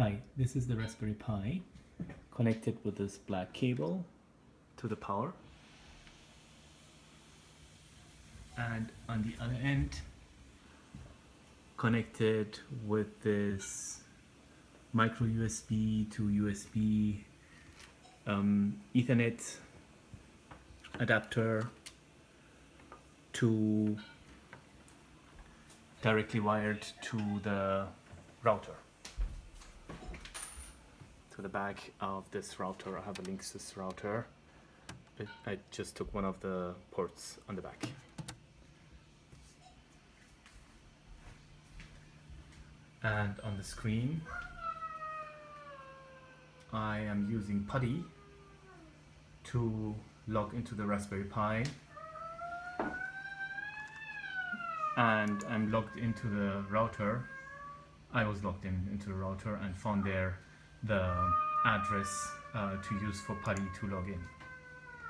Hi, this is the Raspberry Pi connected with this black cable to the power, and on the other end connected with this micro USB to USB Ethernet adapter to directly wired to the router. To the back of this router, I have a Linksys router. I just took one of the ports on the back. And on the screen, I am using PuTTY to log into the Raspberry Pi, and I'm logged into the router. I was logged into the router and found there the address to use for PuTTY to log in.